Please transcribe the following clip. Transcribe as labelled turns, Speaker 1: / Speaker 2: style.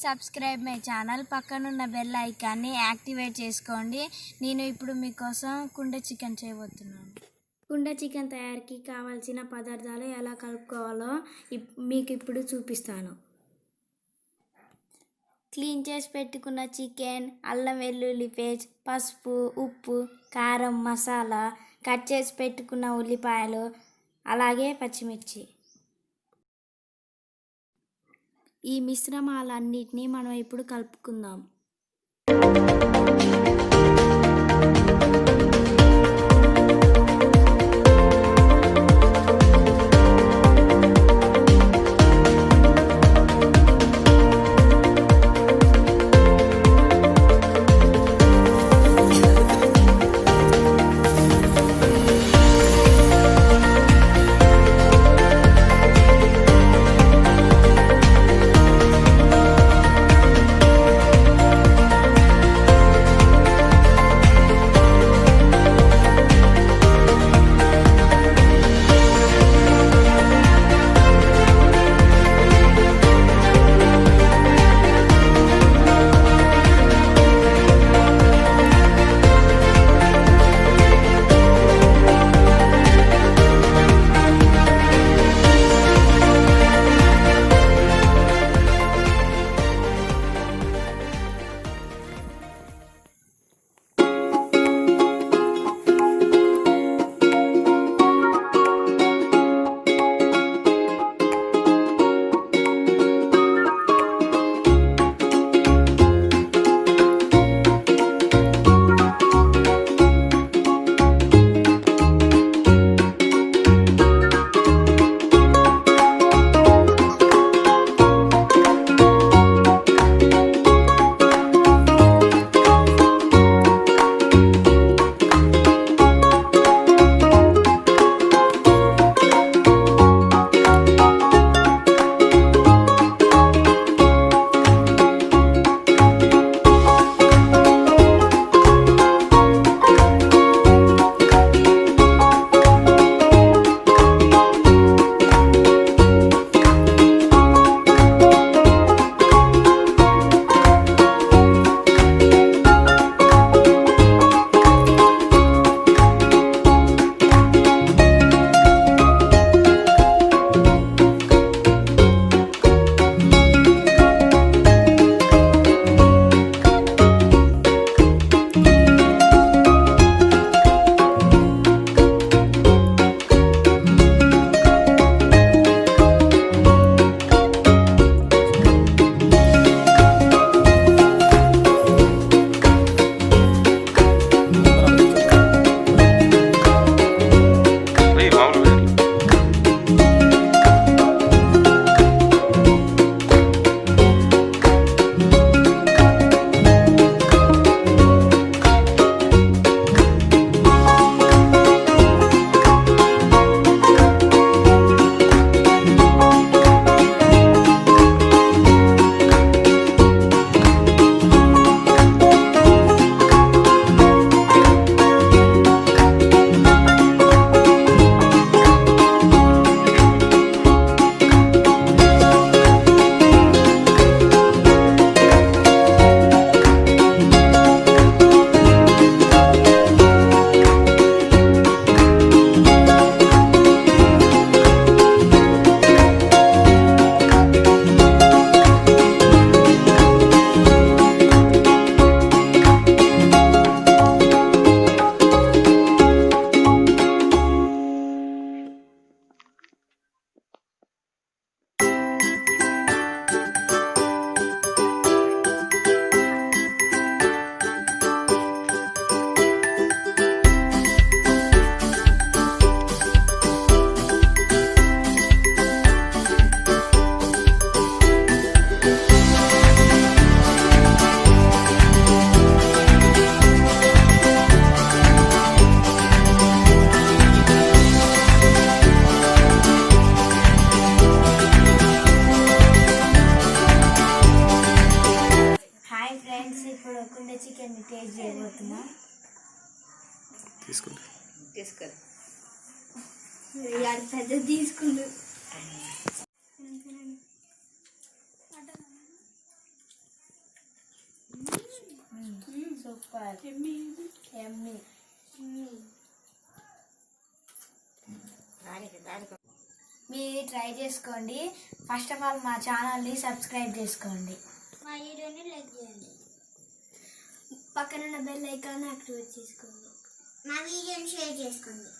Speaker 1: Subscribe my channel, పక్కనున్న bell ఐకాన్ని activate చేసుకోండి. నేను ఇప్పుడు మీకోసం కుండ చికెన్ చేయబోతున్నాను. కుండ చికెన్ తయారీకి కావాల్సిన పదార్థాలు ఎలా కలుపుకోవాలో మీకు ఇప్పుడు చూపిస్తాను. క్లీన్ చేసి పెట్టుకున్న చికెన్, అల్లం వెల్లుల్లి పేస్ట్, పసుపు, ఉప్పు, కారం, మసాలా, కట్ చేసి పెట్టుకున్న ఉల్లిపాయలు, అలాగే పచ్చిమిర్చి. ఈ మిశ్రమాలన్నిటినీ మనం ఇప్పుడు కలుపుకుందాం. చికెన్ టేస్ట్ చేయబోతున్నా.
Speaker 2: తీసుకోండి
Speaker 1: పెద్ద తీసుకుండు. సూపర్ ఎమ్మి. మీరు ట్రై చేసుకోండి. ఫస్ట్ ఆఫ్ ఆల్ మా ఛానల్ని సబ్స్క్రైబ్ చేసుకోండి,
Speaker 2: మా వీడియోని లైక్ చేయండి, పక్కన బెల్ ఐకాన్ యాక్టివేట్ చేసుకోండి, మా వీడియోని షేర్ చేసుకోండి.